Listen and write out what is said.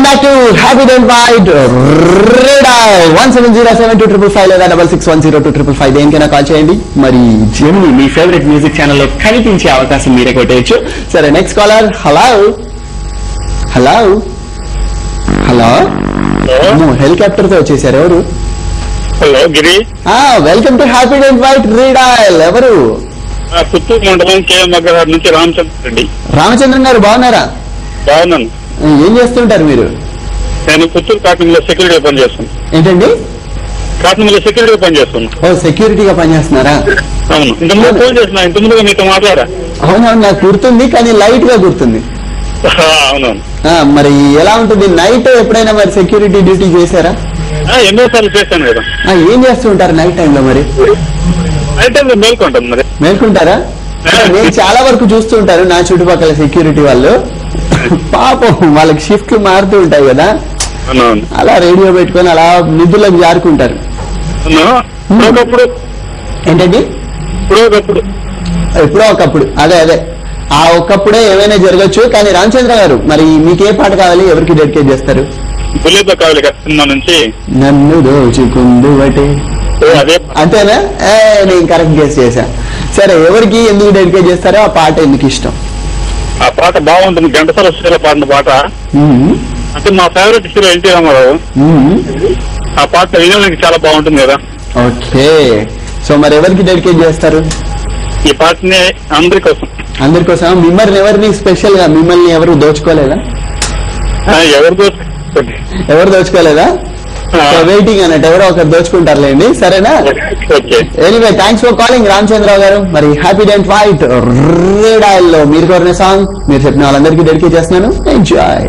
Welcome back to Happydent White రేడాయ్ 1707255 లేదా 66102555 దేనికైనా కాల్ చేయండి. మరి జెమిని మీ ఫేవరెట్ మ్యూజిక్ ఛానల్లో కనిపించే అవకాశం మీరే కొట్టేయచ్చు. సరే next caller. Hello hello hello helicopter తో వచ్చేసారు ఎవరు? Hello Giri. Welcome to Happydent White రేడాయ్. ఎవరు? పుత్తూరు మండలం కేఎంఆర్ నుంచి రామచంద్ర రెడ్డి. రామచంద్రన్ గారు బాగున్నారా? బాగున్నాను. ఏం చేస్తుంటారు మీరు? నేను పుత్తూరు కాటన్లో సెక్యూరిటీ పని చేస్తాను. ఏంటండి? కాటన్లో సెక్యూరిటీ పని చేస్తున్నా. ఓ సెక్యూరిటీగా పనిచేస్తున్నారా? అవును. ఇంతకుముందు ఫోన్ చేస్తున్నా, ఇంతకుముందుగా మీతో మాట్లాడా. అవునవును నాకు గుర్తుంది, కానీ లైట్ గా గుర్తుంది. అవునవును. మరి ఎలా ఉంటుంది నైట్ ఎప్పుడైనా మరి సెక్యూరిటీ డ్యూటీ చేశారా? ఎన్నోసార్లు చేశాను కదా. ఏం చేస్తూ ఉంటారు నైట్ టైంలో? మరి నైట్ టైంలో మేల్కొంటాం. మరి మేల్కుంటారా? నేను చాలా వరకు చూస్తూ ఉంటారు నా చుట్టుపక్కల సెక్యూరిటీ వాళ్ళు. పాపం వాళ్ళకి షిఫ్ట్లు మారుతూ ఉంటాయి కదా, అలా రేడియో పెట్టుకొని అలా నిధులకు జారుకుంటారు. ఏంటండి? ఎప్పుడో ఒకప్పుడు. అదే అదే ఆ ఒక్కప్పుడే ఏమైనా జరగచ్చు. కానీ రామచంద్ర గారు, మరి మీకే పాట కావాలి? ఎవరికి డెడికేట్ చేస్తారు? నుంచి నన్ను దోచుకుందు బటే, అంతేనా? నేను కరెక్ట్ గెస్ చేశా. సరే ఎవరికి ఎందుకు డెడికేట్ చేస్తారో, ఆ పాట ఎందుకు ఇష్టం? ఆ పాట బాగుంటుంది. ఘంటసాల శ్రీల పాడిన పాట. అంటే మా ఫేవరెట్ హీరో ఎన్టీ రామారావు. ఆ పాట వినడానికి చాలా బాగుంటుంది కదా. ఓకే, సో మరి ఎవరికి డెడికేట్ చేస్తారు ఈ పాటని? అందరికోసం. అందరికోసం. మిమ్మల్ని ఎవరిని స్పెషల్ గా మిమ్మల్ని ఎవరు దోచుకోలేదా? ఎవరు దోచుకోలేదా? వెయిటింగ్ అన్నట్టు ఎవరో ఒకరు దోచుకుంటారులేండి. సరేనా? Anyway thanks for calling Ramachandra Rao garu. మరి హ్యాపీ డెంట్ వైట్ రేడాయల్లో మీరు కోరిన సాంగ్ మీరు చెప్పిన వాళ్ళందరికీ డెడికేట్ చేస్తున్నాను. ఎంజాయ్.